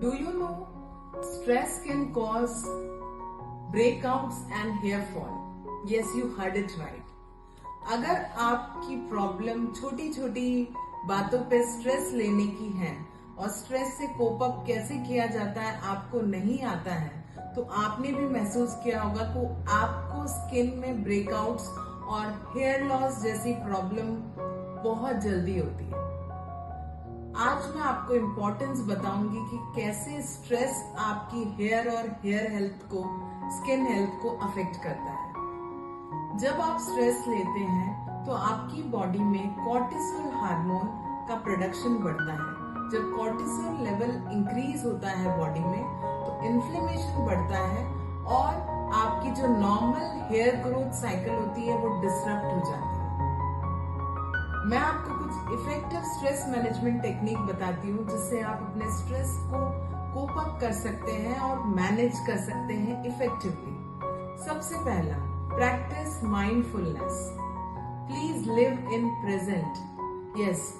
Do you know stress can cause breakouts and hair fall? Yes, you heard it right. अगर आपकी problem छोटी छोटी बातों पे स्ट्रेस लेने की है और स्ट्रेस से कोप अप कैसे किया जाता है आपको नहीं आता है, तो आपने भी महसूस किया होगा कि आपको स्किन में ब्रेकआउट्स और हेयर लॉस जैसी प्रॉब्लम बहुत जल्दी होती है। आज मैं आपको इम्पोर्टेंस बताऊंगी कि कैसे स्ट्रेस आपकी हेयर और हेयर हेल्थ को, स्किन हेल्थ को अफेक्ट करता है। जब आप स्ट्रेस लेते हैं तो आपकी बॉडी में कॉर्टिसोल हार्मोन का प्रोडक्शन बढ़ता है। जब कॉर्टिसोल लेवल इंक्रीज होता है बॉडी में तो इन्फ्लेमेशन बढ़ता है और आपकी जो नॉर्मल हेयर ग्रोथ साइकिल होती है वो डिसरप्ट हो जाती है। मैं आपको कुछ इफेक्टिव स्ट्रेस मैनेजमेंट टेक्निक बताती हूँ जिससे आप अपने स्ट्रेस को कोप अप कर सकते हैं और मैनेज कर सकते हैं इफेक्टिवली। सबसे पहला, practice mindfulness. Please live in present. Yes,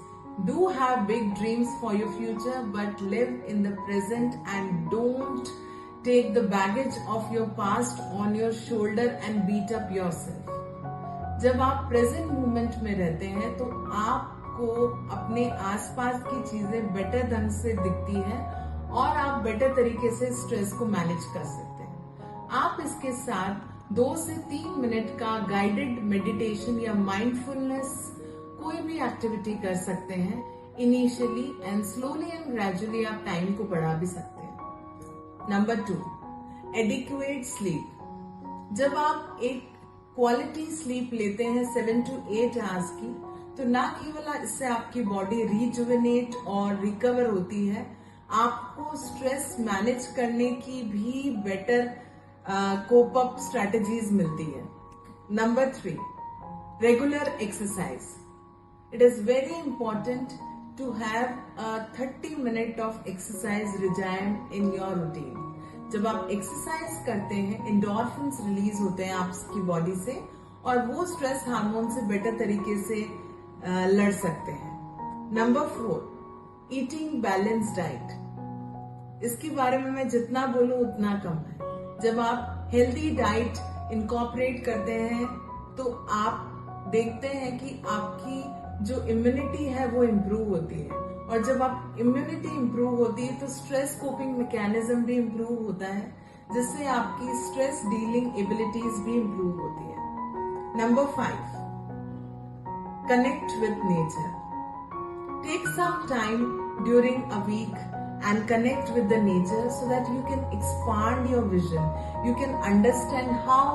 do have big dreams for your future, but live in the present and don't take the baggage of your past on your shoulder and beat up yourself. जब आप present moment में रहते हैं तो आपको अपने आसपास की चीजें बेटर ढंग से दिखती है और आप बेटर तरीके से स्ट्रेस को मैनेज कर सकते हैं। आप इसके साथ 2 से 3 मिनट का गाइडेड मेडिटेशन या माइंडफुलनेस कोई भी एक्टिविटी कर सकते हैं। Initially and slowly and gradually आप टाइम को बढ़ा भी सकते हैं। Number 2, adequate sleep. जब आप एक क्वालिटी स्लीप लेते हैं 7 to 8 आवर्स की, तो ना केवल इससे आपकी बॉडी रिजुवेनेट और रिकवर होती है, आपको स्ट्रेस मैनेज करने की भी बेटर कोप अप स्ट्रेटजीज मिलती है। Number 3, regular exercise. It is very important to have a 30 minute of exercise regime in your routine. जब आप एक्सरसाइज करते हैं एंडोर्फिन्स रिलीज होते हैं आपकी बॉडी से और वो स्ट्रेस हार्मोन से बेटर तरीके से लड़ सकते हैं। Number 4, eating balance diet. इसके बारे में मैं जितना बोलूं उतना कम है। जब आप हेल्दी डाइट इनकॉर्पोरेट करते हैं तो आप देखते हैं कि आपकी जो इम्यूनिटी है वो इम्प्रूव होती है और जब आप इम्यूनिटी इम्प्रूव होती है तो स्ट्रेस कोपिंग मैकेनिज्म भी इम्प्रूव होता है, जिससे आपकी स्ट्रेस डीलिंग एबिलिटीज भी इम्प्रूव होती है। Number 5, connect with nature. Take some time during a week and connect with the nature so that you can expand your vision. You can understand how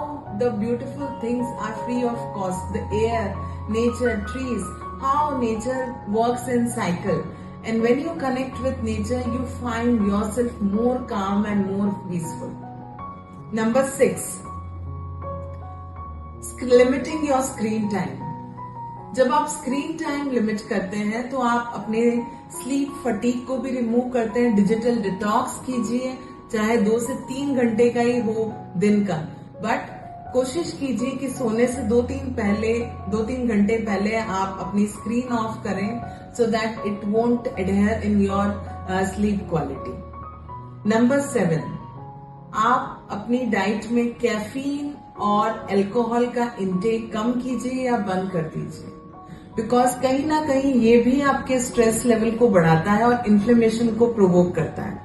the beautiful things are free of cost. The air, nature, trees, how nature works in cycle. And when you connect with nature, you find yourself more calm and more peaceful. Number 6, limiting your screen time. जब आप screen time limit करते हैं तो आप अपने sleep fatigue को भी remove करते हैं। डिजिटल डिटॉक्स कीजिए, चाहे 2 से 3 घंटे का ही हो दिन का, बट कोशिश कीजिए कि सोने से 2-3 घंटे पहले आप अपनी स्क्रीन ऑफ करें so that it won't adhere in your sleep quality. Number 7, आप अपनी डाइट में कैफीन और अल्कोहल का इंटेक कम कीजिए या बंद कर दीजिए, बिकॉज कहीं ना कहीं ये भी आपके स्ट्रेस लेवल को बढ़ाता है और इन्फ्लेमेशन को प्रोवोक करता है।